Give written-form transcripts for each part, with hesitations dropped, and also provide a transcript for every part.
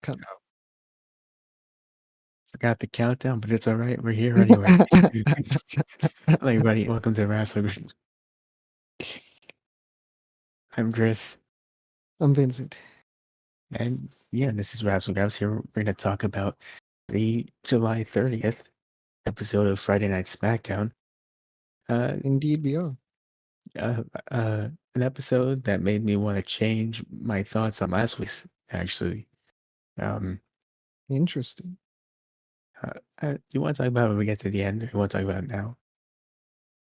Come. Forgot the countdown, but it's all right. We're here anyway. Hello, everybody. Welcome to Wrassle Graps. I'm Chris, I'm Vincent. and yeah, this is Wrassle Graps. Here we're going to talk about the July 30th episode of Friday Night Smackdown. Uh, Indeed, we are. uh, an episode that made me want to change my thoughts on last week's. Actually, um, Interesting. do you want to talk about it when we get to the end, or you want to talk about it now?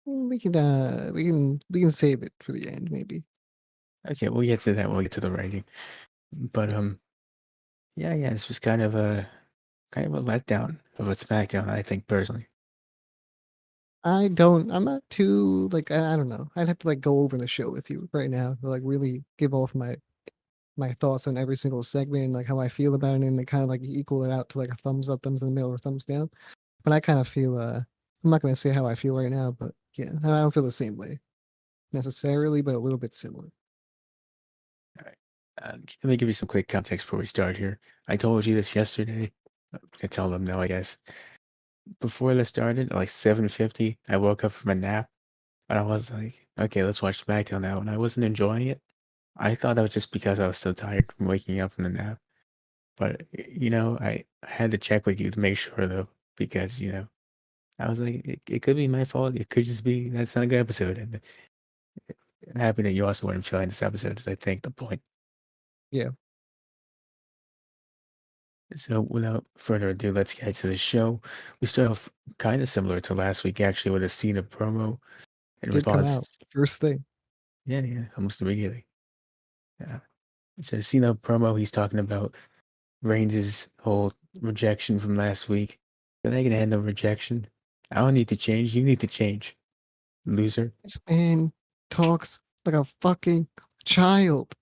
We can save it for the end, maybe. Okay, we'll get to that when we get to the writing. But yeah, this was kind of a letdown of a SmackDown, I think personally. I'm not too I don't know. I'd have to go over the show with you right now to really give off my thoughts on every single segment and how I feel about it, and then kind of equal it out to a thumbs up, thumbs in the middle, or thumbs down. But I kind of feel I'm not gonna say how I feel right now, but yeah, I don't feel the same way necessarily, but a little bit similar. All right. Let me give you some quick context before we start here. I told you this yesterday. I tell them now, I guess. Before this started, at like 7:50, I woke up from a nap and I was like, okay, let's watch SmackDown now. And I wasn't enjoying it. I thought that was just because I was so tired from waking up from the nap. But, I had to check with you to make sure though, because, I was like, it could be my fault. It could just be that's not a good episode. And I'm happy that you also weren't feeling this episode, is I think the point. Yeah, So without further ado, let's get to the show. We start off kind of similar to last week, actually, with a Cena promo in did come out response. first thing. Yeah, almost immediately. Yeah. It's a Cena promo. He's talking about Reigns' whole rejection from last week. Can I can handle rejection? I don't need to change. You need to change, loser. This man talks like a fucking child.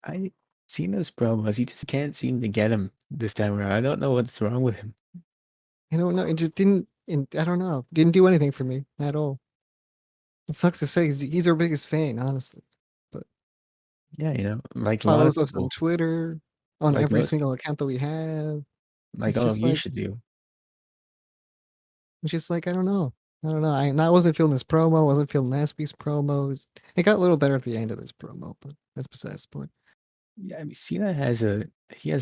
I Cena's promos. He just can't seem to get him this time around. I don't know what's wrong with him. I don't know. It just didn't. I don't know. Didn't do anything for me at all. It sucks to say he's our biggest fan, honestly. But Yeah, like a lot of follows us on people, Twitter, on like every most people, single account that we have. like It's all of just you should do. I don't know. I don't know. I wasn't feeling this promo. Wasn't feeling last week's promo. It got a little better at the end of this promo, but that's besides the point. Yeah, I mean, Cena has a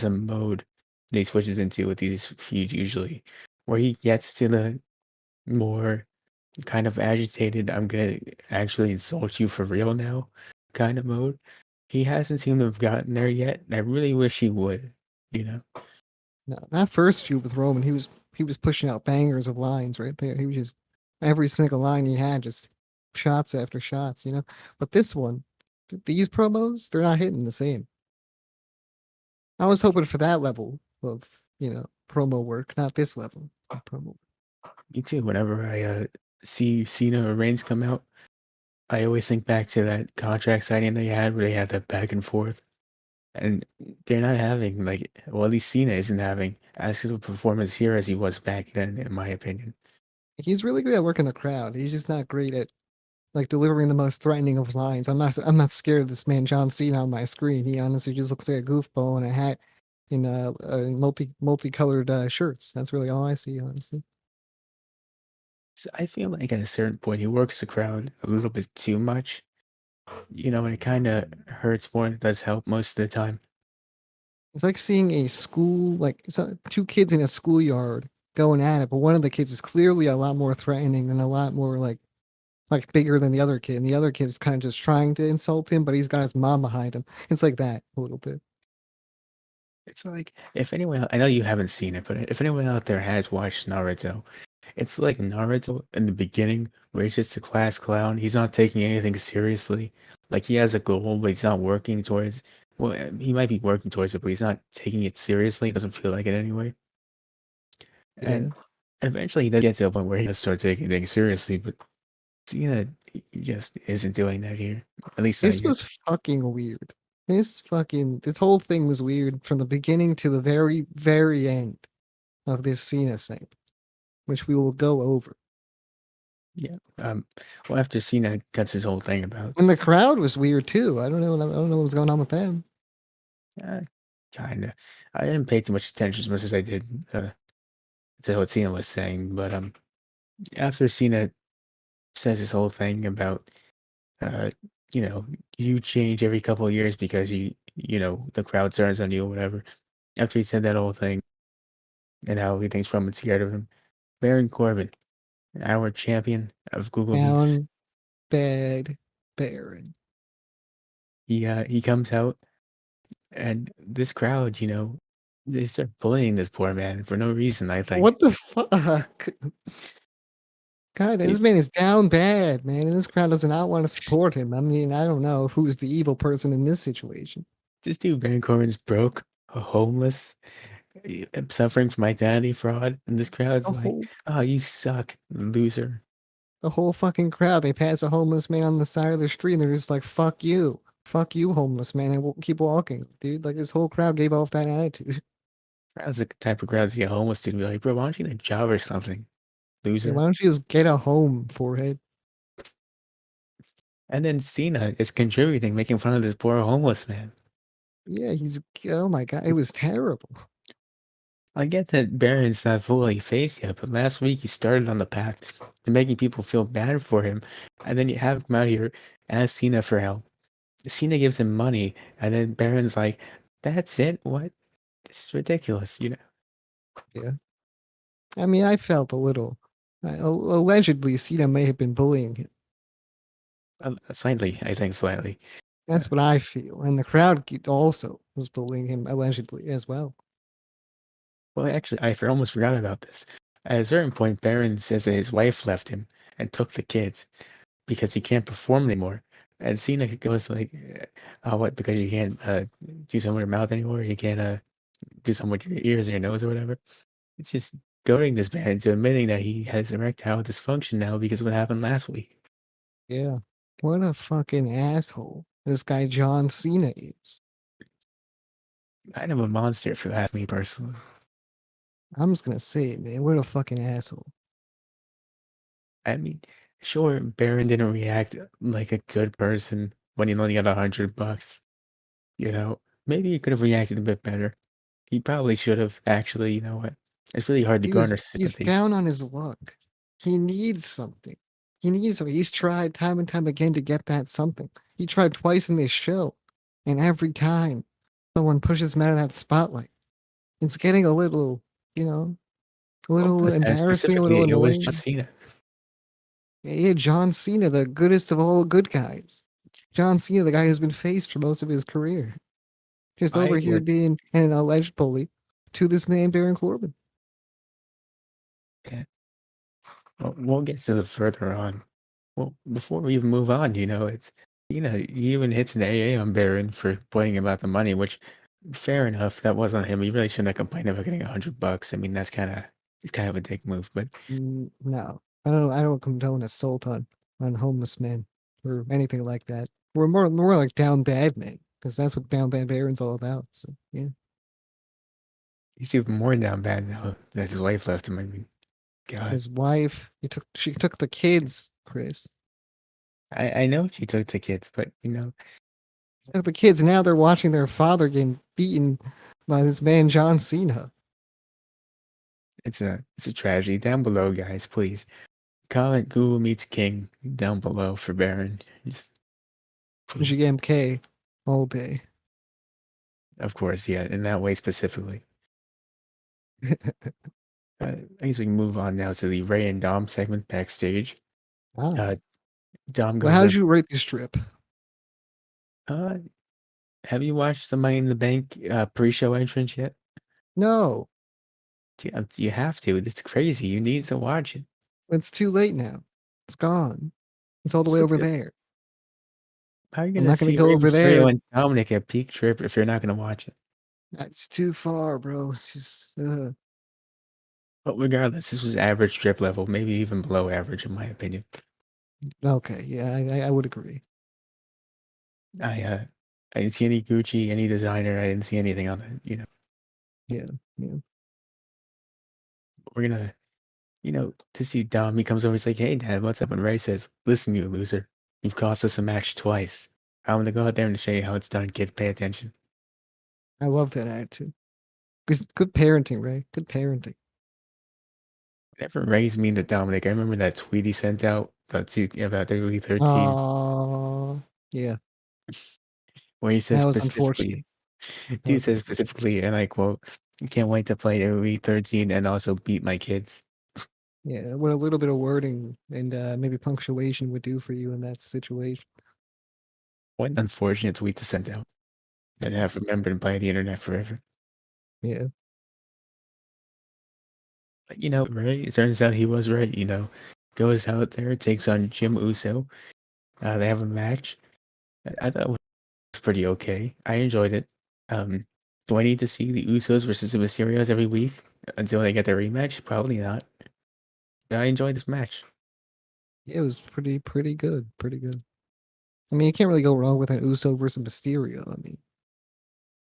mode that he switches into with these feuds usually, where he gets to the more kind of agitated, I'm gonna actually insult you for real now kind of mode. He hasn't seemed to have gotten there yet, and I really wish he would, you know? No, that first feud with Roman, he was pushing out bangers of lines right there. He was just every single line he had, just shots after shots, you know. But this one, these promos, they're not hitting the same. I was hoping for that level of promo work, not this level of promo. Me too. Whenever I see Cena or Reigns come out, I always think back to that contract signing they had where they had that back and forth. And they're not having well, at least Cena isn't having as good of a performance here as he was back then, in my opinion. He's really good at working the crowd. He's just not great at delivering the most threatening of lines. I'm not scared of this man John Cena on my screen. He honestly just looks like a goofball in a hat in multicolored shirts. That's really all I see, honestly. So I feel like at a certain point he works the crowd a little bit too much, and it kind of hurts more than it does help most of the time. It's like seeing a school, two kids in a schoolyard going at it, but one of the kids is clearly a lot more threatening and a lot more like bigger than the other kid. And the other kid is kind of just trying to insult him, but he's got his mom behind him. It's like that a little bit. It's like if anyone, I know you haven't seen it, but if anyone out there has watched Naruto, it's like Naruto in the beginning where he's just a class clown. He's not taking anything seriously. Like he has a goal, but he's not working towards. Well, he might be working towards it, but he's not taking it seriously. He doesn't feel like it anyway. Yeah. And eventually he does get to a point where he does start taking things seriously, but Cena he just isn't doing that here. At least I This get. was fucking weird. This whole thing was weird from the beginning to the very, very end of this Cena segment, which we will go over. Yeah. Well, after Cena cuts his whole thing about, And the crowd was weird too. I don't know. I don't know what was going on with them. uh, kind of, I didn't pay too much attention as much as I did to what Cena was saying. But after Cena says his whole thing about, uh, you know, you change every couple of years because the crowd turns on you or whatever. After he said that whole thing and how he thinks Roman's scared of him, Baron Corbin, our champion of Google Meets, Down bad Baron. he comes out and this crowd, they start bullying this poor man for no reason, I think. What the fuck? God, this He's man is down bad, man. And this crowd does not want to support him. I mean, I don't know who's the evil person in this situation. this dude Baron Corbin's broke, homeless, suffering from identity fraud, and this crowd's The like, whole "Oh, you suck, loser." the whole fucking crowd. They pass a homeless man on the side of the street and they're just like, fuck you, homeless man," and we'll keep walking, dude. Like this whole crowd gave off that attitude. Crowd's the type of crowd to see a homeless dude and be like, "Bro, why don't you get a job or something, Yeah, loser?" why don't you just get a home, forehead? And then Cena is contributing, making fun of this poor homeless man. Yeah, oh my god, it was terrible. I get that Baron's not fully faced yet, but last week he started on the path to making people feel bad for him, and then you have him out here ask Cena for help. Cena gives him money, and then Baron's like, "That's it? What? This is ridiculous," Yeah, I mean, I felt a little. Allegedly, Cena may have been bullying him. Slightly, I think slightly. Uh, That's what I feel, and the crowd also was bullying him allegedly as well. well, actually, almost forgot about this. At a certain point, Baron says that his wife left him and took the kids because he can't perform anymore. And Cena goes like, "Oh, what? Because you can't do something with your mouth anymore? You can't do something with your ears or your nose or whatever?" It's just goading this man into admitting that he has erectile dysfunction now because of what happened last week. Yeah, what a fucking asshole this guy John Cena is. Kind of a monster, if you ask me personally. I'm just gonna say it, man. What a fucking asshole. I mean, sure, Baron didn't react like a good person when he only got $100. Maybe he could have reacted a bit better. He probably should have actually. You know what? It's really hard to garner He's sympathy. down on his luck. He needs something. He needs something. He's tried time and time again to get that something. He tried twice in this show, and every time someone pushes him out of that spotlight, it's getting a little, you know, a Well, little this time embarrassing, a little specifically, it was John annoying. Cena. Yeah, John Cena, the goodest of all good guys. John Cena, the guy who's been faced for most of his career, just over I here would. being an alleged bully to this man, Baron Corbin. Yeah, well, we'll get to the further on. Well, before we even move on, he even hits an AA on Baron for pointing about the money, which fair enough, that was on him. He really shouldn't have complained about getting $100. I mean, it's kind of a dick move, but No, I don't condone assault on homeless men or anything like that. We're more like down bad men because that's what down bad Baron's all about. So yeah, he's even more down bad now that his wife left him. I mean, God, his wife, she took the kids, Chris. I know she took the kids, but Took the kids. Now they're watching their father getting beaten by this man John Cena. it's a tragedy. Down below, guys, please comment Google meets King down below for Baron. Just please, GMK all day. of course, yeah, in that way specifically. I guess we can move on now to the Ray and Dom segment backstage. Ah, Uh, Dom well, goes how up. did you rate this trip? Uh, have you watched the Money in the Bank pre-show entrance yet? No, Yeah, you have to. It's crazy. You need to watch it. it's too late now. It's gone. It's all the way So over good. there. How are you I'm gonna not gonna see go Rey over Mysterio there. and Dominic at peak trip if you're not gonna watch it? It's too far, bro. It's just But regardless, this was average trip level, maybe even below average in my opinion. okay. Yeah, I would agree. I uh, I didn't see any Gucci, any designer. I didn't see anything on that. Yeah, yeah. We're gonna to see Dom, he comes over, he's like, "Hey, Dad, what's up?" And Ray says, "Listen, you loser, you've cost us a match twice. I'm gonna go out there and show you how it's done, kid. Pay attention." I love that attitude. Good parenting, Ray. Good parenting. Whenever Ray's mean to Dominic, I remember that tweet he sent out about WWE 13, Oh, yeah. where he says That was unfortunate. specifically, That dude was says unfortunate. specifically, and I quote, "Can't wait to play WWE 13 and also beat my kids." Yeah, what a little bit of wording and maybe punctuation would do for you in that situation. What an unfortunate tweet to send out and Yeah, have remembered by the internet forever. yeah. But Ray, it turns out he was right, goes out there, takes on Jim Uso. They have a match. I thought it was pretty okay. I enjoyed it. Um, do I need to see the Usos versus the Mysterios every week until they get their rematch? Probably not. But I enjoyed this match. It was pretty good. Pretty good. I mean, you can't really go wrong with an Uso versus Mysterio. I mean,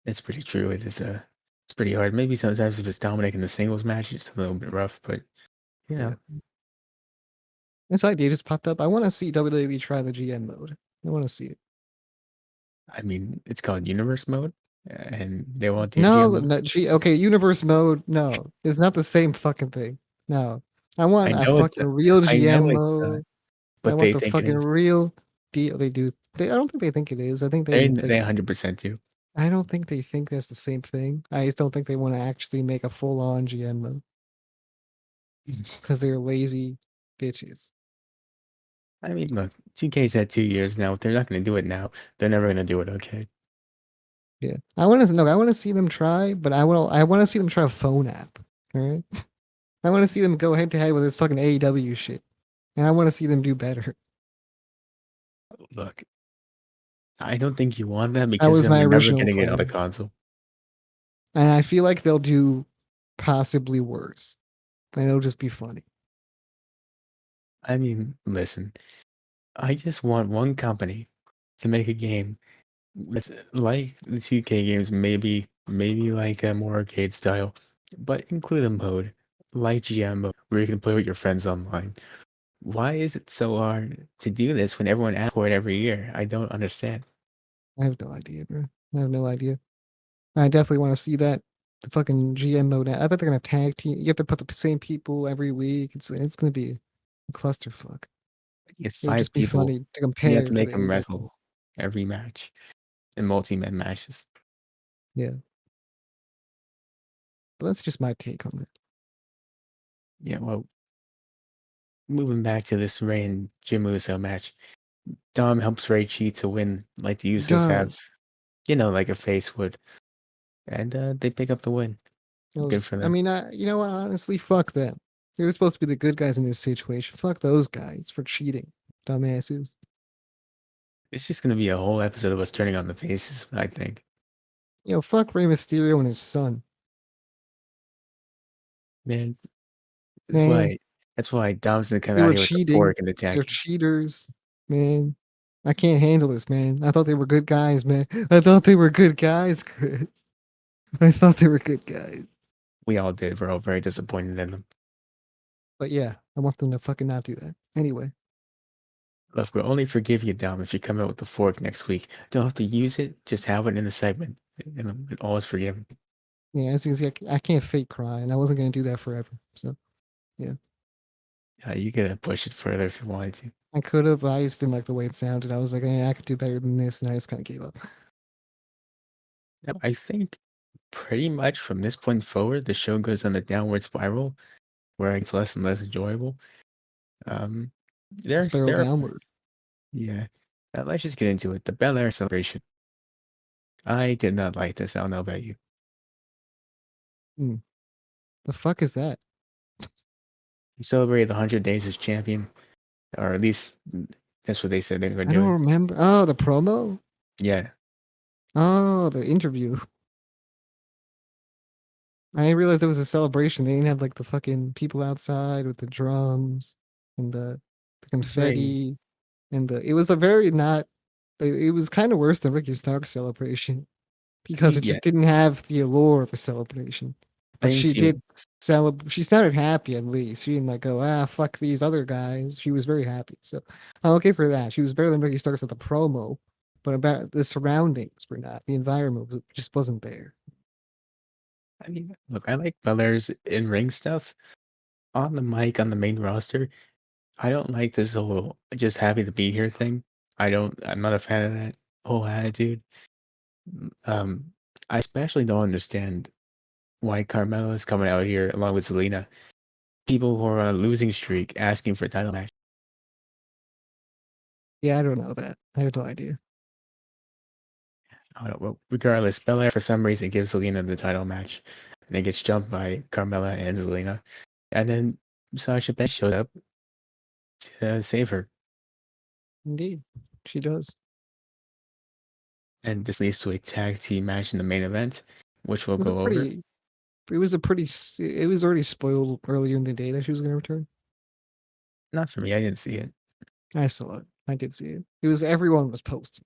It's pretty true. It's pretty hard. Maybe sometimes if it's Dominic in the singles match, it's a little bit rough, but yeah. yeah. This idea just popped up. I want to see WWE try the GM mode. I want to see it. I mean, it's called Universe Mode, and they want the GM No, mode. no, okay, universe mode. No, it's not the same fucking thing. No, I want I a know it's fucking not. real I know GM it's not, mode. I but want they the think it fucking is. real deal. They do. I don't think they think it is. I think They 100% do. I don't think they think that's the same thing. I just don't think they want to actually make a full on GM mode because they're lazy bitches. I mean, look, 2K's had 2 years now. If they're not going to do it now, they're never going to do it. Okay. Yeah, I want to no. I want to see them try, but I want to see them try a phone app. All right, I want to see them go head to head with this fucking AEW shit, and I want to see them do better. Look, I don't think you want that That because was then my we're never original going to get another plan, console. and I feel like they'll do possibly worse, and it'll just be funny. I mean, listen, I just want one company to make a game that's like the 2K games, maybe like a more arcade style, but include a mode like GM mode where you can play with your friends online. Why is it so hard to do this when everyone asks for it every year? I don't understand. I have no idea, bro. I have no idea. I definitely want to see that. The fucking GM mode. I bet they're gonna tag team. You have to put the same people every week. It's gonna be a clusterfuck. You have It would five just be people, funny to you have compare to to make the them AEW. wrestle every match in multi-man matches. Yeah, but that's just my take on that. Yeah, well, moving back to this Ray and Jim Uso match, Dom helps Ray cheat to win like the He Usos have, does. like a face would, and they pick up the win. Good for I them. mean, you know what? Honestly, fuck them. They're supposed to be the good guys in this situation. Fuck those guys for cheating, dumbasses. It's just gonna be a whole episode of us turning on the faces, I think. Fuck Rey Mysterio and his son. Man, that's Man, why that's why Dom's gonna come they out were here with the cheating. fork and They're attack you. cheaters, man. I can't handle this, man. I thought they were good guys, man. I thought they were good guys, Chris. I thought they were good guys. We all did. We're all very disappointed in them. But yeah, I want them to fucking not do that. Anyway, Look, we'll only forgive you, Dom, if you come out with the fork next week. Don't have to use it, just have it in the segment. And all is forgiven. yeah, as you can see, I can't fake cry, and I wasn't gonna do that forever. So yeah, You could push it further if you wanted to. I could have, but I just didn't like the way it sounded. I was like, I could do better than this, and I just kind of gave up. Now, I think pretty much from this point forward, the show goes on a downward spiral where it's less and less enjoyable. Um, Spiral there are downward. parts. Yeah. Let's just get into it. The Bel Air celebration. I did not like this. I don't know about you. Hmm. The fuck is that? We celebrated 100 days as champion, or at least that's what they said they were I don't doing. remember. Oh, the promo. Yeah. Oh, the interview. I didn't realize it was a celebration. They didn't have like the fucking people outside with the drums and the It was very, confetti and the. It was a very not. It was kind of worse than Ricky Stark's celebration because it yeah. just didn't have the allure of a celebration. I But didn't she see. did celebrate. She sounded happy at least. She didn't like go, fuck these other guys. She was very happy. So I'm okay for that. She was better than Ricky Starks at the promo, but about the surroundings were not. The environment just wasn't there. I mean, look, I like Belair's in ring stuff. On the mic, on the main roster, I don't like this whole just happy to be here thing. I'm not a fan of that whole attitude. Um, I especially don't understand why Carmella is coming out here along with Zelina. People who are on a losing streak asking for a title match. Yeah, I don't know that. I have no idea. I don't know, well, regardless, Belair for some reason gives Zelina the title match, and then gets jumped by Carmella and Zelina, and then Sasha Banks showed up to save her, Indeed, she does. and this leads to a tag team match in the main event, which we'll It was a go over. pretty. It was a pretty. It was already spoiled earlier in the day that she was going to return. Not for me, I didn't see it. I saw it. I did see it. It was everyone was posting.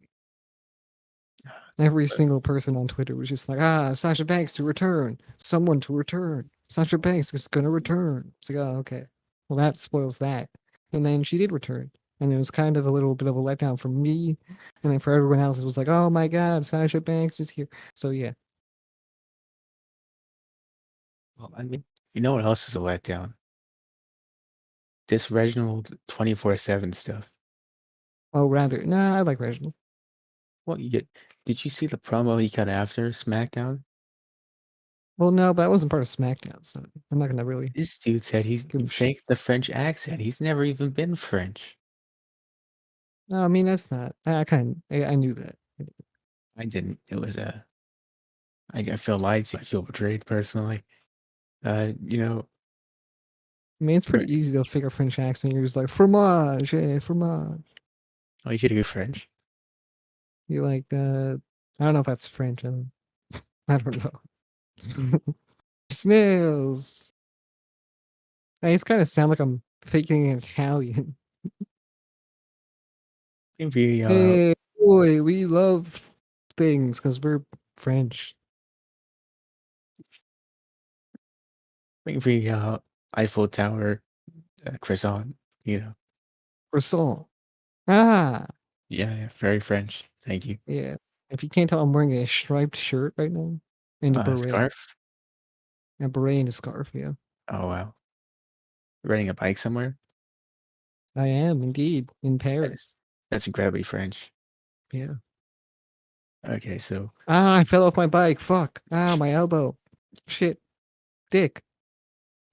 Every But, single person on Twitter was just like, Sasha Banks to return. Someone to return. Sasha Banks is going to return. It's like, oh, okay. Well, that spoils that. And then she did return. And it was kind of a little bit of a letdown for me. And then for everyone else, it was like, oh my God, Sasha Banks is here. So, yeah. well, I mean, you know what else is a letdown? This Reginald 24/7 stuff. Oh, rather. Nah, I like Reginald. What you get? Did you see the promo he cut after SmackDown? Well, no, but that wasn't part of SmackDown. So I'm not going to really This dude said he give a shit. faked the French accent. He's never even been French. No, I mean, that's not. I knew that. I didn't. It was I feel lied to. I feel betrayed personally. You know, I mean, it's right. pretty easy to fake a French accent. You're just like, fromage, fromage. Oh, you should do French. You like, I don't know if that's French. I don't know. Snails. I just kind of sound like I'm faking an Italian. Maybe Hey, boy, we love things because we're French. maybe Eiffel Tower croissant. You know, Croissant. Ah, yeah, yeah, very French. Thank you. yeah. If you can't tell, I'm wearing a striped shirt right now and a beret. Scarf. A beret and a scarf, yeah. Oh wow, riding a bike somewhere. I am indeed in That- Paris. That's incredibly French. Yeah. Okay, so I fell off my bike. Fuck. My elbow. Shit. Dick.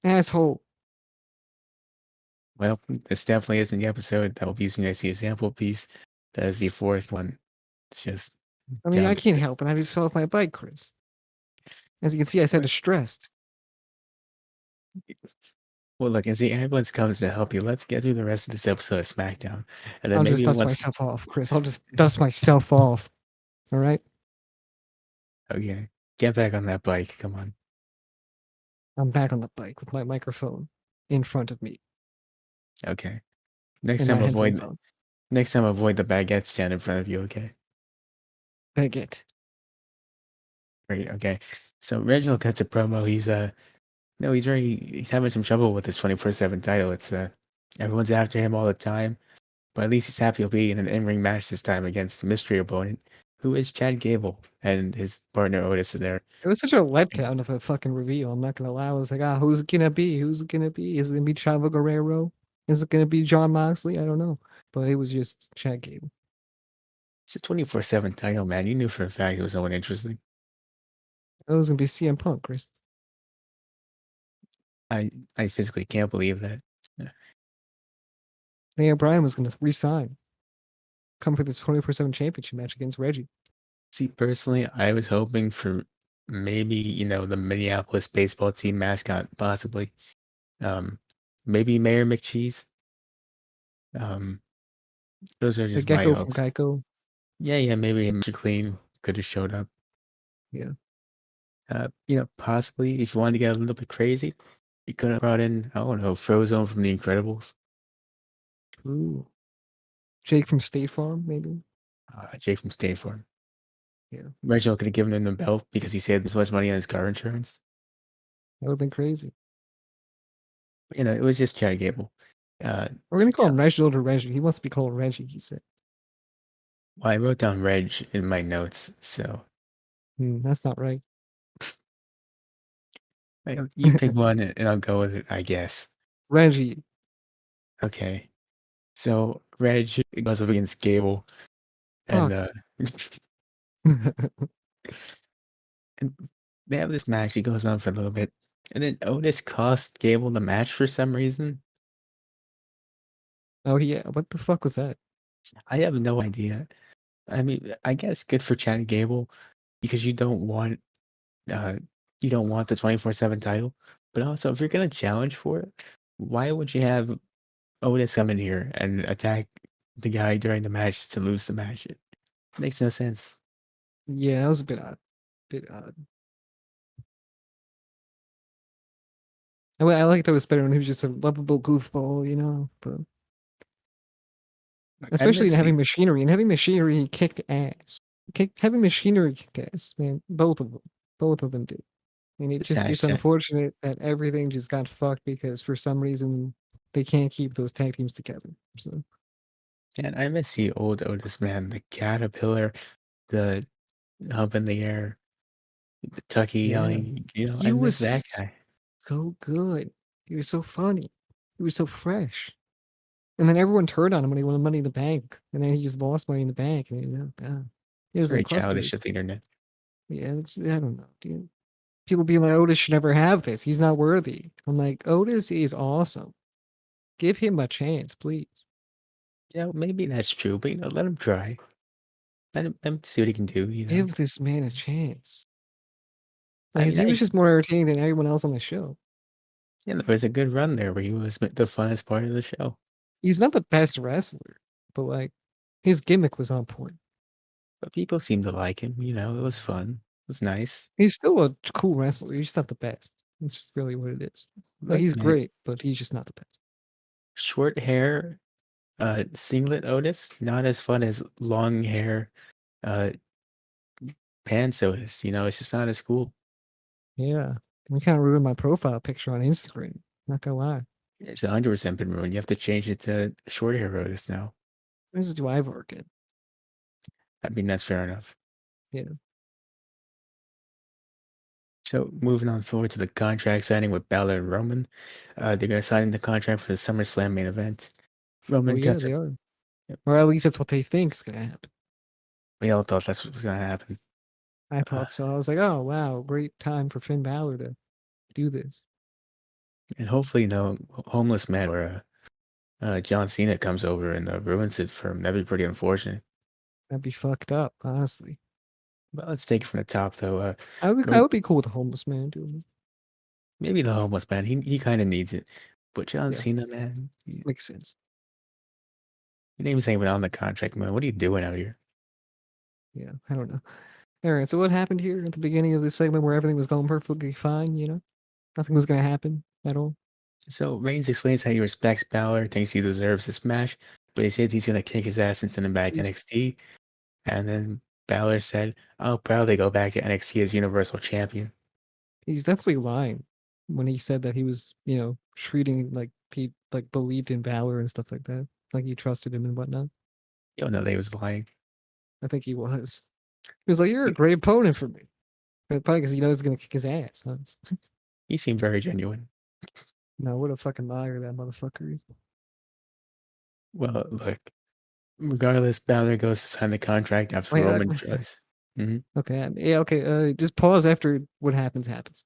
Asshole. well, this definitely isn't the episode that will be using as the example piece. That is the fourth one. It's just I mean, down I the can't help it. I just fell off my bike, Chris. As you can see, I said distressed. well, look, as the ambulance comes to help you, let's get through the rest of this episode of SmackDown, and then I'll just maybe dust once. myself off, Chris. I'll just dust myself off. All right? Okay, get back on that bike. Come on. I'm back on the bike with my microphone in front of me Okay. Next and my time, headphones avoid. on. Next time, avoid the baguette stand in front of you. Okay. Baguette. Great. Okay. So Reginald cuts a promo. He's no, he's having some trouble with his 24/7 title. It's everyone's after him all the time, but at least he's happy he'll be in an in-ring match this time against a mystery opponent, who is Chad Gable, and his partner Otis is there. It was such a letdown of a fucking reveal. I'm not gonna lie. I was like, who's it gonna be? Who's it gonna be? Is it gonna be Chavo Guerrero? Is it gonna be John Moxley? I don't know. But it was just Chad Gable. It's a 24/7 title, man. You knew for a fact it was someone interesting. It was gonna be CM Punk, Chris. I physically can't believe that. Yeah. Daniel Bryan was gonna resign, come for this 24/7 championship match against Reggie. See, personally, I was hoping for maybe, the Minneapolis baseball team mascot, possibly. Um, maybe Mayor McCheese. Um, those are The just my Gecko from hopes. Geico. Yeah, yeah, maybe Mr. Clean could have showed up. Yeah. Possibly if you wanted to get a little bit crazy, you could have brought in, I don't know, Frozone from The Incredibles, Ooh. Jake from State Farm, maybe. Jake from State Farm. Yeah. Reginald could have given him the belt because he saved so much money on his car insurance. That would have been crazy. You know, it was just Chad Gable. We're gonna call So, him Reginald or Reggie. He wants to be called Reggie. He said, well, I wrote down Reg in my notes, so That's not right." you pick one and I'll go with it, I guess. Reggie. Okay. So Reg goes up against Gable, and Fuck. and they have this match. It goes on for a little bit, and then Otis cost Gable the match for some reason. Oh yeah. What the fuck was that? I have no idea. I mean, I guess good for Chad Gable because uh you don't want the 24/7 title. But also, if you're gonna challenge for it, why would you have Otis come in here and attack the guy during the match to lose the match? It makes no sense. Yeah, that was a bit odd. Bit odd. I liked Otis better when he was just a lovable goofball, But I especially in miss Heavy you. Machinery. In Heavy Machinery, he kicked ass. Heavy Machinery kicked ass, man. Both of them did. And it's Sasha. unfortunate that everything just got fucked because for some reason they can't keep those tag teams together. So And I miss the old Otis, man. The caterpillar, the hump in the air, the Tucky yeah, yelling. I he miss that was guy. so good. He was so funny. He was so fresh. And then everyone turned on him when he won Money in the Bank, and then he just lost Money in the Bank, and God, he It's was very like cluster. childish of the internet. Yeah, I don't know, dude. People being like, Otis should never have this. He's not worthy. I'm like, Otis is awesome. Give him a chance, please. Yeah, maybe that's true, but let him try. Let him see what he can do. Give this man a chance. I Like, mean, he was just more entertaining than everyone else on the show. yeah, there was a good run there where he was the funnest part of the show. He's not the best wrestler, but like his gimmick was on point. But people seemed to like him, it was fun. It was nice. He's still a cool wrestler. He's just not the best. That's just really what it is. Like, But he's man, great, but he's just not the best. short hair, singlet Otis, not as fun as long hair, uh, pants Otis. It's just not as cool. Yeah. We kind of ruined my profile picture on Instagram. Not gonna lie. It's 100% been ruined. You have to change it to short hair Otis now. This is do I work it? I mean, that's fair enough. Yeah. So moving on forward to the contract signing with Balor and Roman. They're going to sign the contract for the SummerSlam main event. Oh Roman yeah, cuts a they are. Or at least that's what they think is gonna happen. We all thought that's what was going to happen. I Uh, thought so. I was like, oh wow, great time for Finn Balor to do this. and hopefully, homeless man or John Cena comes over and ruins it for him. That'd be pretty unfortunate. That'd be fucked up, honestly. But let's take it from the top, though. I Ro- would be cool with a homeless man doing it. Maybe the homeless man. He kind of needs it. But John Yeah, Cena, man, makes sense. your name's ain't even on the contract, man. What are you doing out here? Yeah, I don't know. All right, so what happened here at the beginning of this segment where everything was going perfectly fine? Nothing was gonna happen at all. So Reigns explains how he respects Balor, thinks he deserves this match, but he says he's gonna kick his ass and send him back to He's NXT. And then Balor said, "I'll proudly go back to NXT as Universal Champion." he's definitely lying when he said that he was, treating like he like believed in Valor and stuff like that. Like he trusted him and whatnot. You don't know that he was lying. I think he was. He was like, "You're a great opponent for me." But probably because he knows he's gonna kick his ass. Huh? He seemed very genuine. No, what a fucking liar that motherfucker is. Well, look, regardless, Balor goes to sign the contract after Wait, Roman tries. Hmm. okay, yeah, okay. Just pause after what happens happens.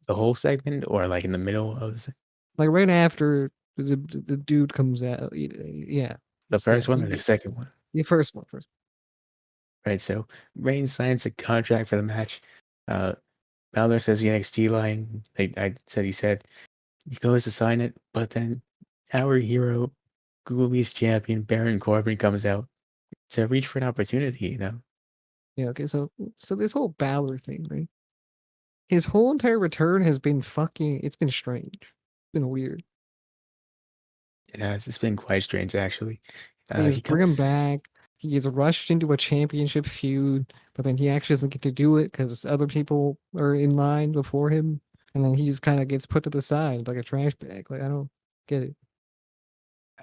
The whole segment, or like in the middle of Like right after the dude comes out. Yeah, the yeah. first one or the second one? The first one first. Right. So Reigns signs a contract for the match. Uh, Balor says the NXT line. He said he goes to sign it, but then our hero, Google East champion Baron Corbin comes out to reach for an opportunity. Yeah, okay. So this whole Balor thing, right? His whole entire return has been fucking. It's been strange. It's been weird. It has. It's been quite strange, actually. They He just bring him comes. back. he gets rushed into a championship feud, but then he actually doesn't get to do it because other people are in line before him, and then he just kind of gets put to the side like a trash bag. Like I don't get it.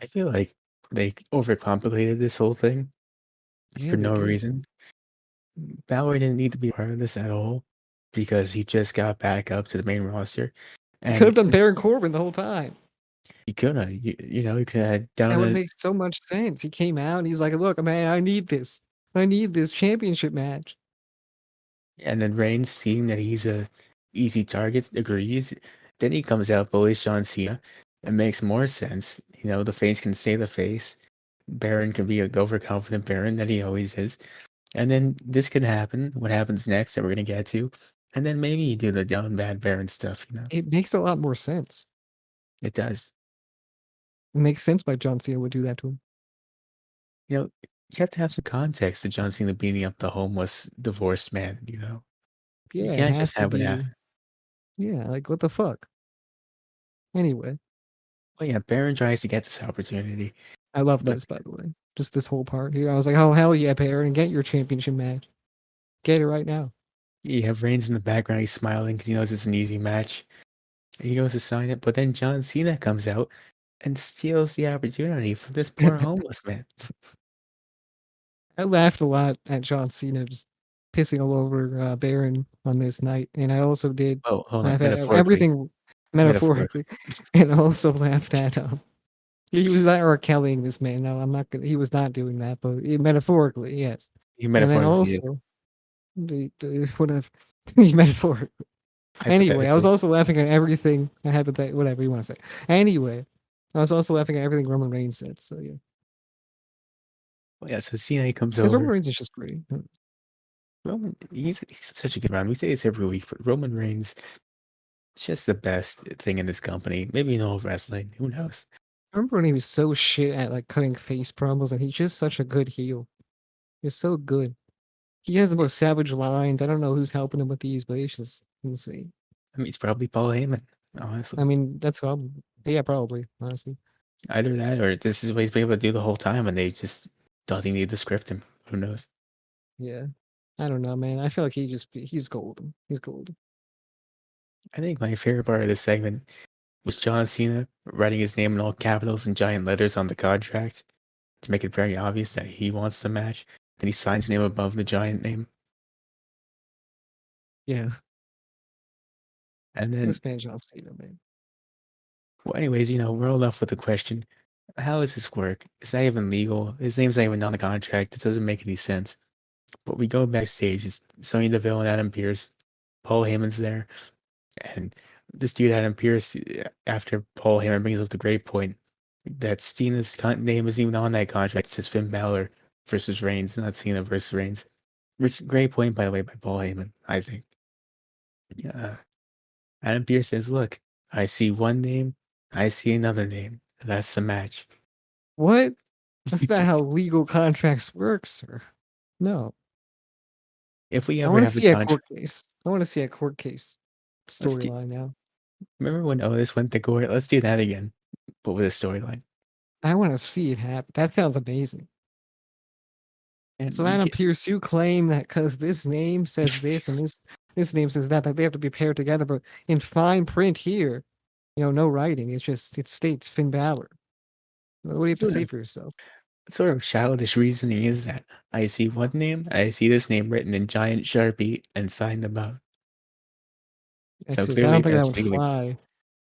I feel like they overcomplicated this whole thing Yeah, for they no did. reason. Balor didn't need to be part of this at all because he just got back up to the main roster, He could have and done Baron Corbin the whole time. he could have, he could have That done would it, make so much sense. He came out and he's like, "Look, man, I need this. I need this championship match." and then Reigns, seeing that he's a easy target, agrees. Then he comes out, bullies John Cena. It makes more sense. The face can stay the face. Baron can be an overconfident Baron that he always is. And then this could happen. What happens next that we're gonna get to, and then maybe you do the down bad Baron stuff. It makes a lot more sense. It does. It makes sense why John Cena would do that to him. You have to have some context to John Cena beating up the homeless divorced man. You Yeah, it can't has just to have it be. happen. Yeah, like what the fuck. Anyway, Well, yeah, Baron tries to get this opportunity, I love but this by the way. Just this whole part here. I was like, "Oh hell yeah, Baron, get your championship match. Get it right now." you have Reigns in the background. He's smiling because he knows it's an easy match. He goes to sign it, but then John Cena comes out and steals the opportunity from this poor homeless man. I laughed a lot at John Cena just pissing all over Baron on this night, and I also did Oh, hold on. laugh at Metaphorically. everything Metaphorically. metaphorically, and also laughed at he was not R. Kellying this man. No, I'm not gonna. He was not doing that, but metaphorically, yes. You And then metaphorically did. also the whatever metaphorically. Anyway, I was Hypothetically. also laughing at everything. I had to think whatever you want to say. Anyway, I was also laughing at everything Roman Reigns said. So yeah, Well, yeah, so Cena he comes because Roman over. Reigns is just great. Roman, he's such a good run. We say this every week, but Roman Reigns is just the best thing in this company. Maybe in all of wrestling. Who knows? I remember when he was so shit at like cutting face promos, and he's just such a good heel. He's so good. He has the most savage lines. I don't know who's helping him with these, but it's just insane. I mean, it's probably Paul Heyman, I honestly. mean, that's probably yeah, probably honestly. Either that or this is what he's been able to do the whole time and they just don't think they need to script him. Who knows? Yeah, I don't know, man. I feel like he's golden. He's golden. I think my favorite part of this segment was John Cena writing his name in all capitals and giant letters on the contract to make it very obvious that he wants the match. Then he signs his name above the giant name. Yeah, And then, this man John Cena, man. well, anyways, we're all left with the question, how does this work? Is that even legal? His name's not even on the contract. It doesn't make any sense. But we go backstage. It's Sonya Deville and Adam Pearce. Paul Heyman's there. And this dude, Adam Pearce, after Paul Heyman brings up the great point that Cena's name isn't even on that contract. It says Finn Balor versus Reigns, not Cena versus Reigns. Which great point, by the way, by Paul Heyman, I think. Uh, Adam Pearce says, look, I see one name, I see another name. That's the match. What? That's not how legal contracts work, sir. No, If we I ever want to have a see a court contract, case. I want to see a court case let's do, storyline now. remember when Otis went to court? Let's do that again, but with a storyline. I want to see it happen. That sounds amazing. And So Adam Pearce, you claim that because this name says this and this name says that they have to be paired together, but in fine print here, no writing. It states Finn Balor. What do you have to sort say of, for yourself? sort of childish reasoning is that I see one name, I see this name written in giant Sharpie and signed above. So I clearly don't think that that's would legally. fly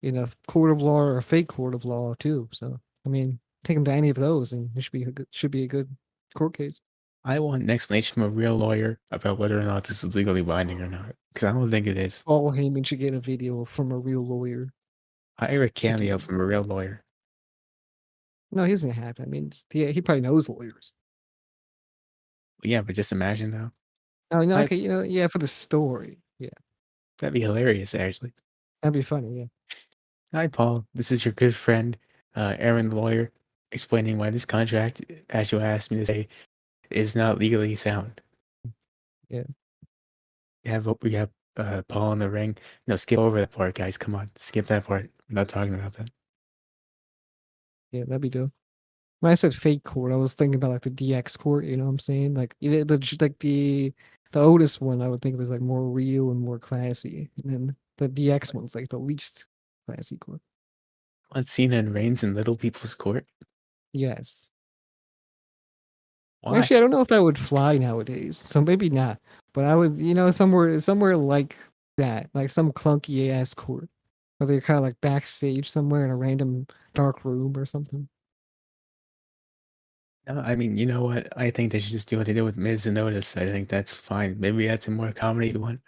in a court of law or a fake court of law too. So I mean, take him to any of those, and it should be a good court case. I want an explanation from a real lawyer about whether or not this is legally binding or not, because I don't think it is. Paul Heyman should get a video from a real lawyer. Hire a Should do cameo that. from a real lawyer. No, he doesn't have to. I mean, he probably knows lawyers. Yeah, but just imagine though. Oh, no, I okay, yeah, for the story. Yeah, That'd be hilarious, actually. that'd be funny. Yeah, Hi, Paul. This is your good friend, Aaron, the lawyer, explaining why this contract, as you asked me to say, is not legally sound. yeah, We have Paul in the ring. No, skip over that part, guys. Come on, skip that part. We're not talking about that. yeah, that'd be dope. when I said fake court, I was thinking about like the DX court. You know what I'm saying? Like the Otis one, I would think of as like more real and more classy, and then the DX one's like the least classy court. Want Cena and Reigns in little people's court? Yes. Why? Actually, I don't know if that would fly nowadays, so maybe not. But I would, somewhere like that, like some clunky ass court, where they're kind of like backstage somewhere in a random dark room or something. No, I mean, you know what? I think they should just do what they did with Miz and Otis. I think that's fine. Maybe that's a more comedy one,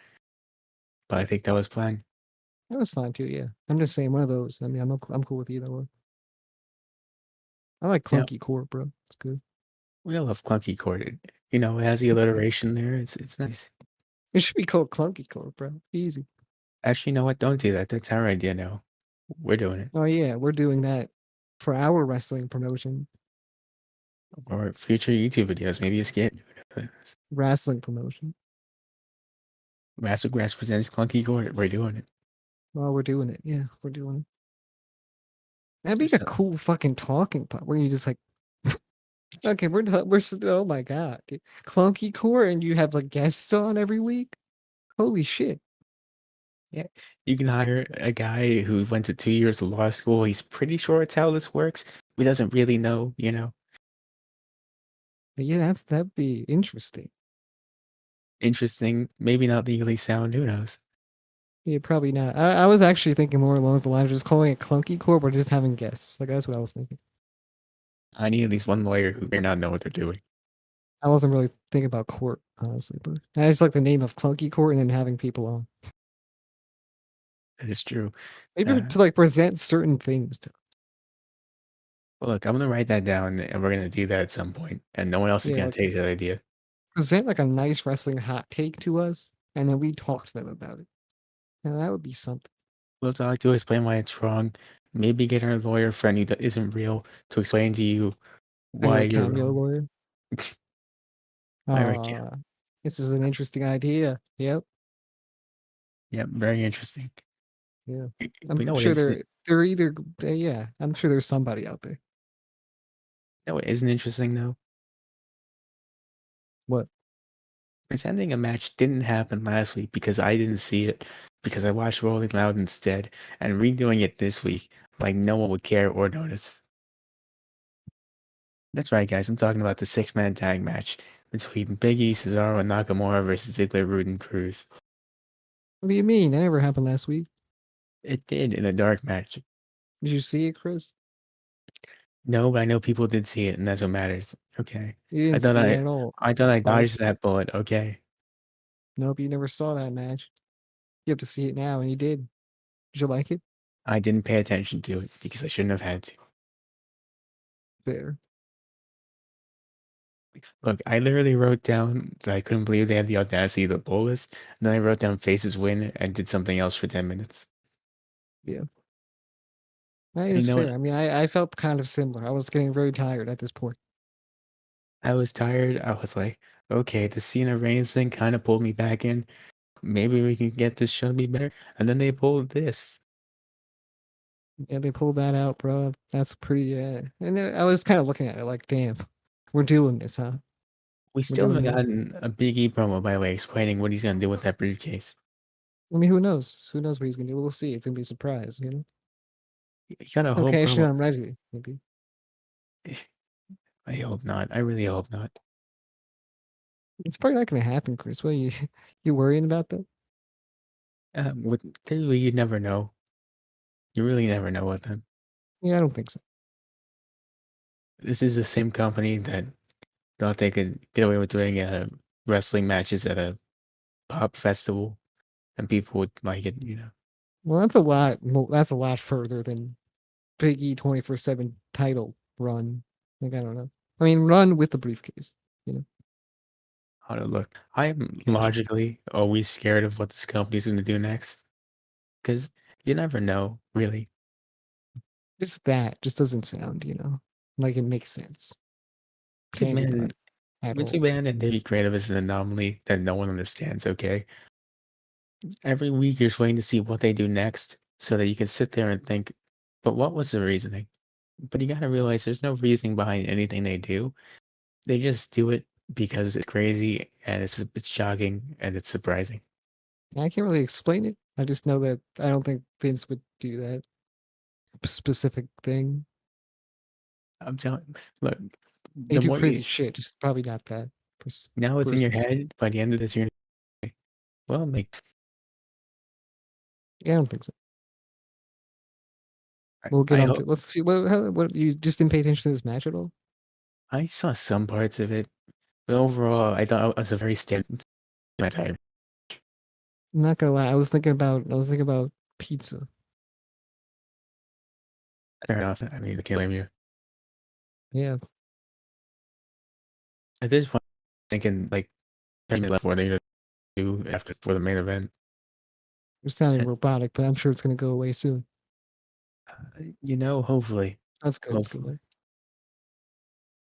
but I think that was planned. That was fine too. Yeah, I'm just saying one of those. I mean, I'm cool with either one. I like Yeah, clunky court, bro. It's good. we all love clunky court. It has the alliteration there. It's nice. It should be called clunky court, bro. Easy. Actually, you know what? Don't do that. That's our idea now. We're doing it. Oh yeah, we're doing that for our wrestling promotion, Or future YouTube videos. Maybe a skit. wrestling promotion. Wrassle Graps presents Clunky Court. We're doing it. Well, we're doing it. Yeah, we're doing it. That'd be a So, cool fucking talking part where you just like, okay, oh my god, dude. Clunky core, and you have like guests on every week. Holy shit! yeah, you can hire a guy who went to 2 years of law school. He's pretty sure it's how this works. He doesn't really know. But yeah, that'd be interesting. Interesting. Maybe not legally sound. Who knows? Yeah, probably not. I was actually thinking more along the lines of just calling it clunky core, but just having guests. Like that's what I was thinking. I need at least one lawyer who may not know what they're doing. I wasn't really thinking about court, honestly, but I just like the name of clunky court and then having people on. That is true. Maybe Uh, to like present certain things to. well, look, I'm gonna write that down, and we're gonna do that at some point, and no one else is Yeah, gonna like take that idea. present like a nice wrestling hot take to us, and then we talk to them about it. Now that would be something. We'll talk to explain why it's wrong. Maybe get our lawyer friend who isn't real to explain to you Are why you a you're cameo wrong. lawyer? I reckon. Ah, this is an interesting idea. Yep. Yep, very interesting. Yeah. But I'm you know what sure isn't they're either yeah, I'm sure there's somebody out there. you know what isn't interesting though? What? Pretending a match didn't happen last week because I didn't see it because I watched Rolling Loud instead, and redoing it this week like no one would care or notice. That's right, guys. I'm talking about the six-man tag match between Big E, Cesaro, and Nakamura versus Ziggler, Roode, and Cruz. What do you mean? That never happened last week. It did in a dark match. Did you see it, Chris? No, but I know people did see it, and that's what matters. Okay. You I didn't thought see it I at all. I thought I dodged False. that bullet. Okay. Nope, you never saw that match. You have to see it now, and you did. Did you like it? I didn't pay attention to it because I shouldn't have had to. Fair. Look, I literally wrote down that I couldn't believe they had the audacity to pull this, and then I wrote down faces win and did something else for 10 minutes. Yeah. That And you is know what? fair. I mean, I felt kind of similar. I was getting very tired at this point. I was tired. I was like, okay, the Cena Reigns thing kind of pulled me back in. Maybe we can get this show to be better. And then they pulled this. Yeah, they pulled that out, bro. That's pretty. And then I was kind of looking at it like, damn, we're doing this, huh? We We're still doing haven't this. gotten a Big E promo, by the way, explaining what he's going to do with that briefcase. I mean, who knows? Who knows what he's gonna do? We'll see. It's gonna be a surprise, you know. He got a He'll whole cash in promo. on Reggie, maybe. I hope not. I really hope not. It's probably not gonna happen, Chris. What are you you worrying about that? With WWE, you never know. You really never know with them. Yeah, I don't think so. This is the same company that thought they could get away with doing wrestling matches at a pop festival, and people would like it. Well, that's a lot. That's a lot further than Big E 24/7 title run. Like I don't know. I mean, run with the briefcase. You know, How to look. I'm cash. logically always scared of what this company's going to do next, because you never know, really. Just that just doesn't sound, like it makes sense to Man, anybody at Vince all. McMahon and Davey Creative is an anomaly that no one understands, okay? Every week you're just waiting to see what they do next so that you can sit there and think, but what was the reasoning? But you gotta realize there's no reasoning behind anything they do. They just do it because it's crazy and it's shocking and it's surprising. I can't really explain it. I just know that I don't think Vince would do that specific thing. I'm telling look, They the do more you crazy shit, just probably not that now it's in your personally. head, by the end of this year, well, like Yeah, I don't think so. We'll get I on to hope let's see what you just didn't pay attention to this match at all? I saw some parts of it, but overall I thought it was a very standard time. I'm not gonna lie, I was thinking about pizza. Fair enough. I mean, I can't blame you. Yeah, At this point, I'm thinking like 30 minutes left. What are they gonna do after for the main event? you're sounding And, robotic, but I'm sure it's gonna go away soon. hopefully, That's good. It's good. hopefully.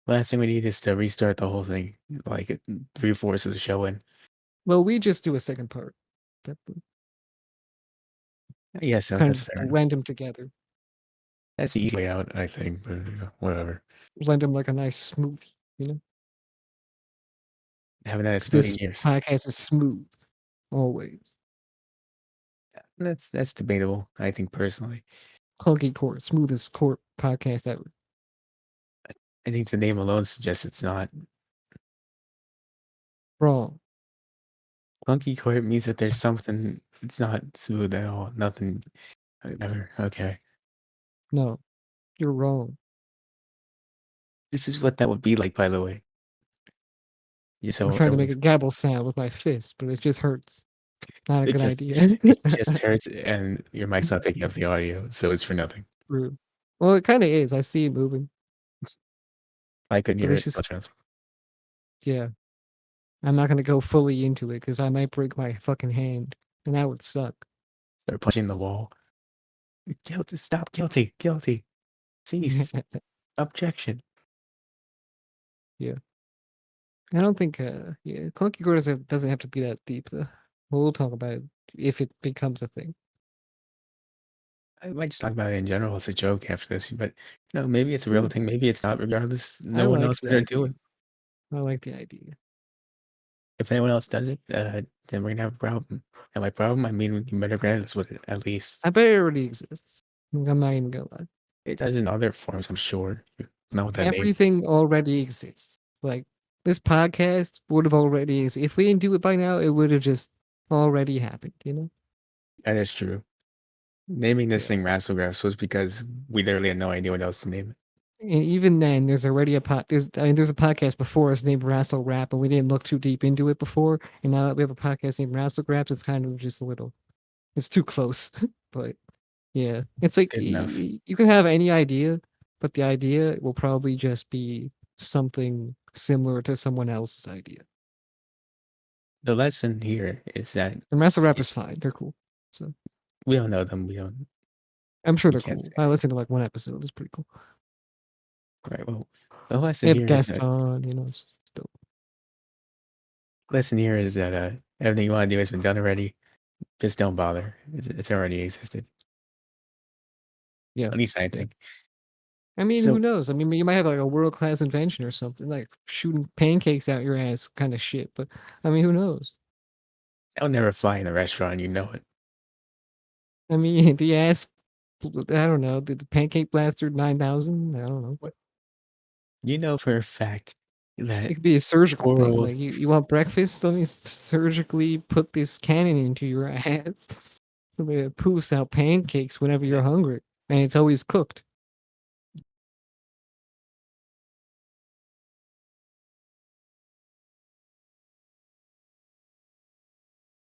Last thing we need is to restart the whole thing, like 3/4 of the show in. Well, we just do a second part. That Yeah, so kind that's of fair enough. blend them together, That's the easy way out, I think, but whatever. blend them like a nice smoothie, you know. Haven't had a 'Cause smoothie this in years. podcast is smooth always. That's debatable, I think personally. Clunky court, smoothest court podcast ever. I think the name alone suggests it's not. Wrong. Funky court means that there's something. It's not smooth at all. Nothing. Never. Okay. No, you're wrong. This is what that would be like, by the way. You I'm so trying to make a everyone's. gabble sound with my fist, but it just hurts. Not a It good just. idea. It just hurts, and your mic's not picking up the audio, so it's for nothing. Rude. Well, it kind of is. I see it moving, I couldn't but hear it's it. just Much enough. yeah. I'm not gonna go fully into it because I might break my fucking hand, and that would suck. Start punching the wall. Guilty. Stop. Guilty. Guilty. Cease. Objection. Yeah, I don't think. Yeah, clunky court doesn't have to be that deep though. We'll talk about it if it becomes a thing. I might just talk about it in general as a joke after this, but maybe it's a real Yeah, thing. Maybe it's not. Regardless, I no one like else the better do idea. it. I like the idea. If anyone else does it, then we're gonna have a problem. And by problem, I mean you better grant us with it at least. I bet it already exists. I'm not even gonna lie. It does in other forms, I'm sure. Not with that name. Everything already exists. Like this podcast would have already existed. If we didn't do it by now, it would have just already happened. You know? That is true. Naming this Yeah. thing Wrassle Graps was because we literally had no idea what else to name it. And even then, there's already there's a podcast before us named Wrassle Rap, and we didn't look too deep into it before. And now that we have a podcast named Wrassle Graps, it's kind of just a little, it's too close. But yeah, it's like Good enough. you can have any idea, but the idea will probably just be something similar to someone else's idea. The lesson here is that And Wrassle Rap is fine; they're cool. So we don't know them. We don't. I'm sure We they're can't cool. say I anything. listened to like one episode; it's pretty cool. Right. Well, the lesson They have here is guests that on, you know. It's dope. everything you want to do has been done already. Just don't bother. It's already existed. Yeah. At least I Yeah. think. I mean, who So knows? I mean, you might have like a world class invention or something, like shooting pancakes out your ass kind of shit. But I mean, who knows? I'll never fly in a restaurant. You know it. I mean, the ass, I don't know, the pancake blaster 9000. I don't know. What you know for a fact that It could be a surgical poor thing. old Like you want breakfast? Let me surgically put this cannon into your ass. So that it poofs out pancakes whenever you're hungry, and it's always cooked.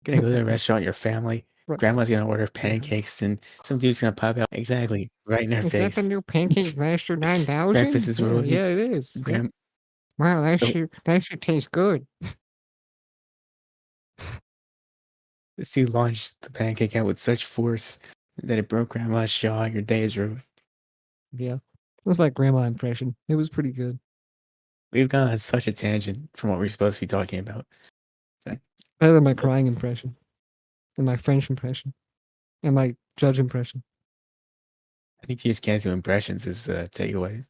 gonna go to a restaurant, your family, Right. grandma's gonna order Yeah. pancakes, and some dude's gonna pop out exactly right in her Is that the face. new pancake blaster Breakfast 9000? is Yeah, ordered. yeah, it is. Yep. Grand Wow, the, that shit tastes good. this dude launched the pancake out with such force that it broke grandma's jaw. Your day is ruined. Yeah. That's my grandma impression. It was pretty good. We've gone on such a tangent from what we're supposed to be talking about. Better than my But crying impression, and my French impression, and my judge impression. I think you just can't do impressions is a takeaway.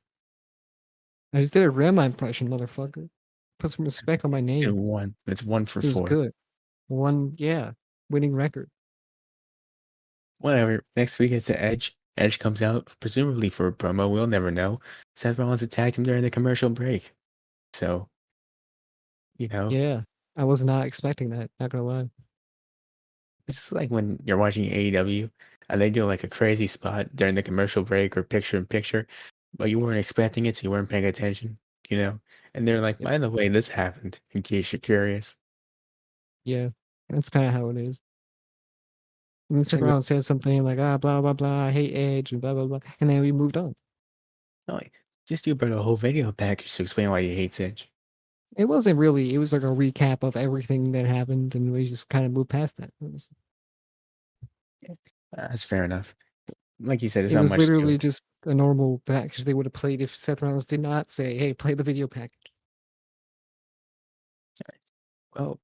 I just did a Rema impression, motherfucker. Put some respect on my Did name. one. That's 1 for It was 4. good. One, yeah, winning record. Whatever. Next week it's the Edge. Edge comes out, presumably for a promo. We'll never know. Seth Rollins attacked him during the commercial break. So, you know, Yeah, I was not expecting that. Not gonna lie. it's just like when you're watching AEW and they do like a crazy spot during the commercial break or picture in picture, but you weren't expecting it, so you weren't paying attention, you know? And they're like, Yep. by the way, this happened, in case you're curious. Yeah, that's kind of how it is. And then It's Seth like, Rollins said something like, blah blah blah, I hate Edge and blah blah blah, and then we moved on. like, just do about a whole video package to explain why you hate Edge. It wasn't really. It was like a recap of everything that happened, and we just kind of moved past that. Yeah, that's fair enough. Like you said, there's It not was much to literally it. just a normal package they would have played if Seth Rollins did not say, "Hey, play the video package." Well,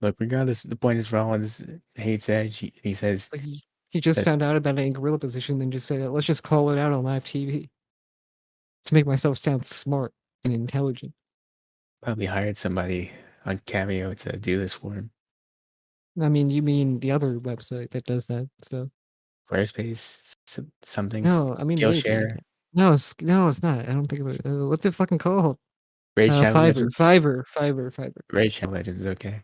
look, regardless, the point is Rollins hates Edge. He says Like he just that found out about it in gorilla position, then just said, "Let's just call it out on live TV to make myself sound smart and intelligent." probably hired somebody on Cameo to do this for him. I mean, you mean the other website that does that stuff? Squarespace, something, No, I mean maybe. Skillshare, No, it's not. I don't think of it. What's it fucking called? Raid Shadow Legends. Fiverr. Raid Shadow Legends is okay.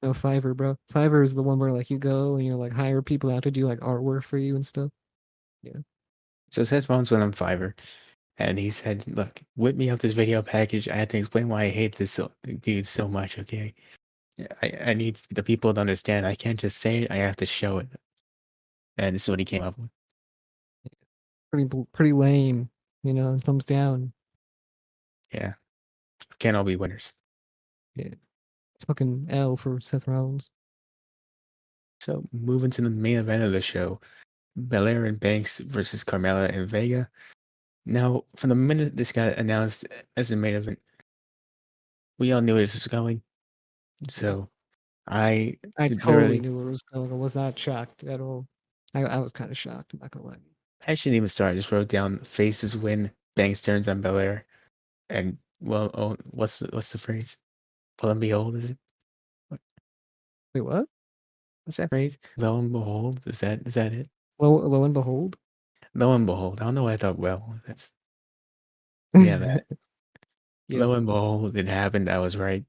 No, Fiverr, bro. Fiverr is the one where like you go and you like hire people out to do like artwork for you and stuff. Yeah. So Seth Rollins went on Fiverr, and he said, "Look, whip me up this video package. I had to explain why I hate this dude so much. Okay, I need the people to understand. I can't just say it. I have to show it." And this is what he came up with. Pretty lame, thumbs down. Yeah, can't all be winners. Yeah. Fucking L for Seth Rollins. So moving to the main event of the show, Belair and Banks versus Carmella and Vega. Now, from the minute this got announced as a main event, we all knew this was going. Yeah. So I I totally literally, knew where it was going. I was not shocked at all. I was kind of shocked, I'm not gonna lie. I shouldn't even start. I just wrote down faces win, Banks turns on Belair, and well, oh, what's the phrase? Lo and behold, is it? Wait, what? What's that phrase? Lo and behold, is that it? Lo and behold. Lo and behold, I don't know why I thought well. That's yeah, that. Yeah. Lo and behold, it happened. I was right.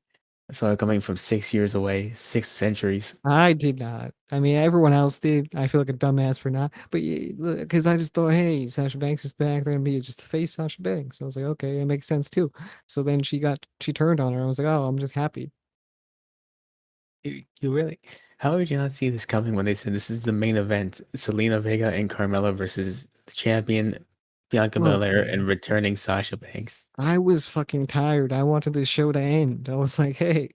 I saw it coming from 6 years away, 6 centuries. I did not. I mean, everyone else did. I feel like a dumbass for not. But because I just thought, hey, Sasha Banks is back. They're gonna be just to face Sasha Banks. I was like, okay, it makes sense too. So then she turned on her. I was like, oh, I'm just happy. You really? How did you not see this coming when they said this is the main event? Selena Vega and Carmella versus the champion Bianca Look, Belair and man, returning Sasha Banks. I was fucking tired. I wanted this show to end. I was like, hey,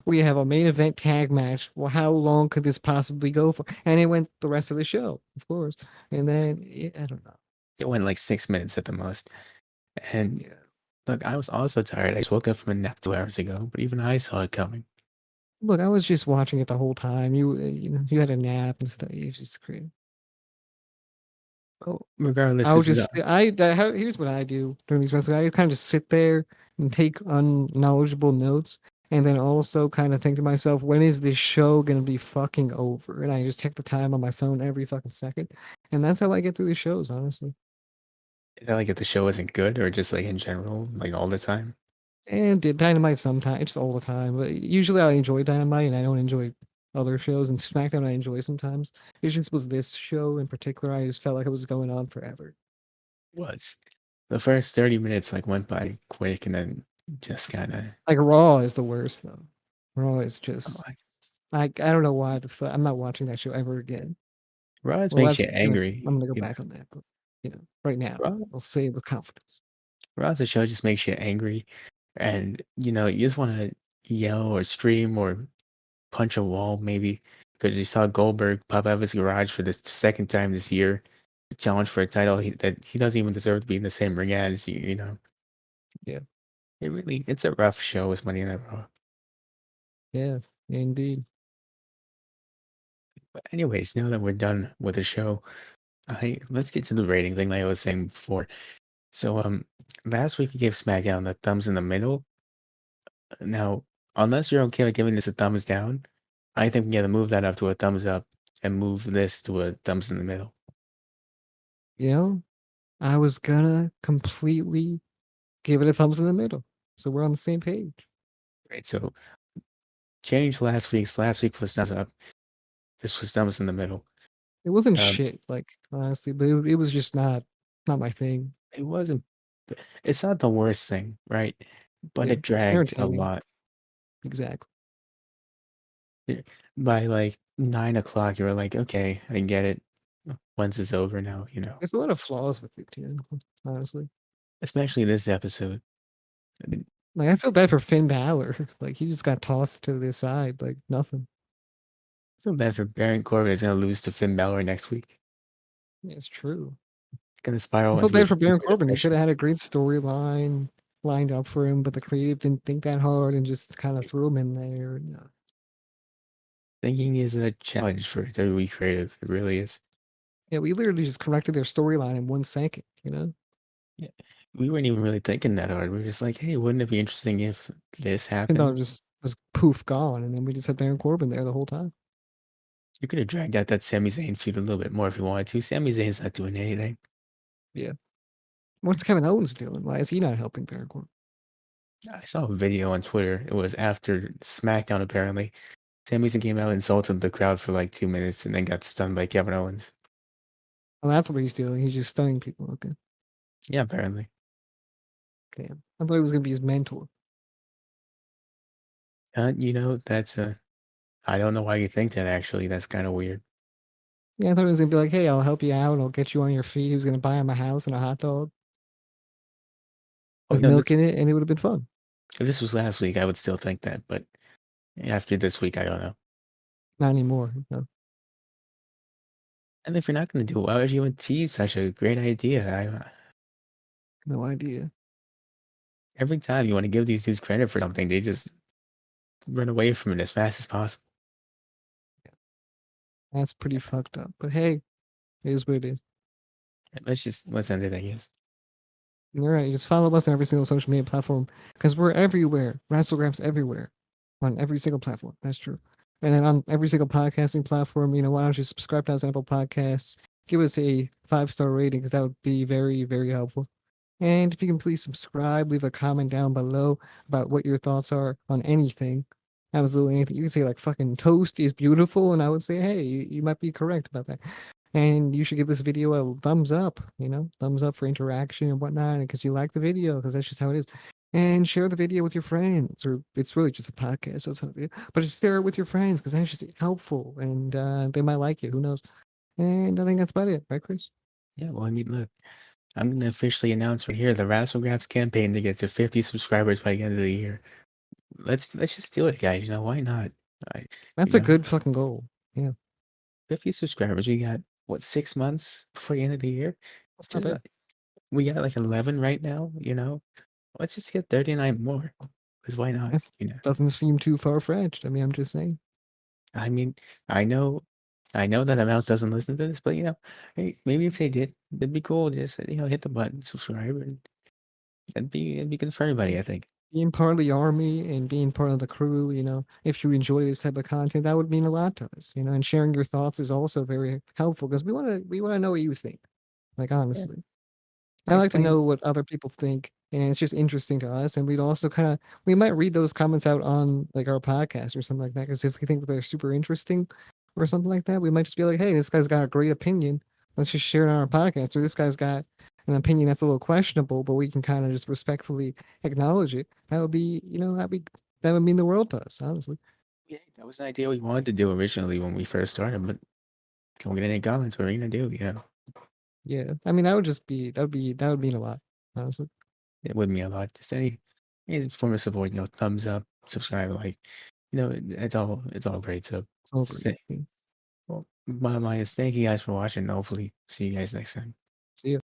we have a main event tag match. Well, how long could this possibly go for? And it went the rest of the show, of course. And then I don't know. It went like 6 minutes at the most. And Yeah. look, I was also tired. I just woke up from a nap 2 hours ago, but even I saw it coming. Look, I was just watching it the whole time. You had a nap and stuff. It was just crazy. Well, regardless, I would this is just here's what I do during these wrestling. I kind of just sit there and take unknowledgeable notes, and then also kind of think to myself, when is this show gonna be fucking over? And I just check the time on my phone every fucking second, and that's how I get through these shows, honestly. I felt like if the show isn't good or just like in general, like all the time. And did Dynamite sometimes, just all the time, but usually I enjoy Dynamite, and I don't enjoy other shows. And SmackDown I enjoy sometimes. It just was this show in particular. I just felt like it was going on forever. Was the first 30 minutes like went by quick and then just kind of Like Raw is the worst though. Raw is oh, just I don't know why the fuck I'm not watching that show ever again. Raw Well, makes that's you I'm angry. gonna go back on that, but right now Raw, I'll say it with confidence. Raw as a show just makes you angry, and you just want to yell or scream or punch a wall maybe because you saw Goldberg pop out of his garage for the second time this year, to challenge for a title that he doesn't even deserve to be in the same ring as. Yeah, It's a rough show with Money in the Raw. yeah, indeed. But anyways, now that we're done with the show, Let's get to the rating thing like I was saying before. So last week you gave SmackDown the thumbs in the middle. Now, unless you're okay with giving this a thumbs down, I think we gotta move that up to a thumbs up and move this to a thumbs in the middle. You know, I was gonna completely give it a thumbs in the middle. So we're on the same page. Right. So change last week's. Last week was thumbs up. This was thumbs in the middle. It wasn't Um, shit, like, honestly, but it was just not my thing. it wasn't. It's not the worst thing, right? But Yeah. it dragged a Entertaining. lot. Exactly. By like 9 o'clock, you were like, okay, I get it. Once it's over now, There's a lot of flaws with it, yeah, honestly. especially this episode. I mean, Like, I feel bad for Finn Balor. Like, he just got tossed to the side, like, nothing. I feel bad for Baron Corbin is going to lose to Finn Balor next week. Yeah, it's true. Going to I spiral feel into a bad for Baron deeper Corbin. He could depression. have had a great storyline lined up for him, but the creative didn't think that hard and just kind of threw him in there. And, Thinking is a challenge for WWE creative. It really is. yeah, we literally just corrected their storyline in 1 second, you know? Yeah. We weren't even really thinking that hard. We were just like, hey, wouldn't it be interesting if this Finn Balor happened? just was poof gone, and then we just had Baron Corbin there the whole time. You could have dragged out that Sami Zayn feud a little bit more if you wanted to. Sami Zayn's not doing anything. Yeah. What's Kevin Owens doing? Why is he not helping Baron Corbin? I saw a video on Twitter. It was after SmackDown, apparently. Sami Zayn came out and insulted the crowd for like 2 minutes and then got stunned by Kevin Owens. Well, that's what he's doing. He's just stunning people. Okay. Yeah, apparently. Damn. I thought he was going to be his mentor. That's I don't know why you think that actually. That's kind of weird. Yeah, I thought he was going to be like, hey, I'll help you out. I'll get you on your feet. He was going to buy him a house and a hot dog Oh, with milk in it, and it would have been fun. if this was last week, I would still think that, but after this week, I don't know. Not anymore. No, And if you're not going to do it, why would you even tease such a great idea? no idea. Every time you want to give these dudes credit for something, they just run away from it as fast as possible. That's pretty fucked up. But hey, it is what it is. Let's end it, I guess. All right, just follow us on every single social media platform because we're everywhere. Wrassle Graps everywhere on every single platform. That's true. And then on every single podcasting platform, why don't you subscribe to us on Apple Podcasts? Give us a 5-star rating because that would be very, very helpful. And if you can please subscribe, leave a comment down below about what your thoughts are on anything. Absolutely anything. You can say like fucking toast is beautiful, and I would say, hey, you might be correct about that. And you should give this video a thumbs up, thumbs up for interaction and whatnot, because you like the video, because that's just how it is. And share the video with your friends, or it's really just a podcast, so it's not a video, but just share it with your friends, because that's just helpful, and they might like it. Who knows? And I think that's about it, right, Chris? Yeah, well, I mean, look, I'm going to officially announce right here the Wrassle Graps campaign to get to 50 subscribers by the end of the year. Let's just do it, guys. Why not? I, you That's a know, good fucking goal. Yeah, 50 subscribers. We got what, 6 months before the end of the year? that's not Just bad. we got like 11 right now. Let's just get 39 more. Because why not? That doesn't seem too far fetched. I mean, I'm just saying. I mean, I know, I know that amount doesn't listen to this, but hey, maybe if they did, it'd be cool. Just hit the button, subscribe, and it'd be good for everybody. I think. Being part of the army and being part of the crew, if you enjoy this type of content, that would mean a lot to us, and sharing your thoughts is also very helpful because we want to know what you think. Like, Yeah, honestly, I like to explain. know what other people think, and it's just interesting to us. And we'd also we might read those comments out on like our podcast or something like that. Because if we think they're super interesting or something like that, we might just be like, "Hey, this guy's got a great opinion. Let's just share it on our podcast." Or this guy's got an opinion that's a little questionable, but we can kind of just respectfully acknowledge it. That would be, that would mean the world to us, honestly. Yeah, that was an idea we wanted to do originally when we first started, but don't get any comments. What are we gonna do? Yeah, I mean, that would mean a lot, honestly. It would mean a lot. Just any form of support. Thumbs up, subscribe, like, it's all great. So, It's all great. Yeah. well, bottom line is thank you guys for watching. Hopefully, see you guys next time. See ya.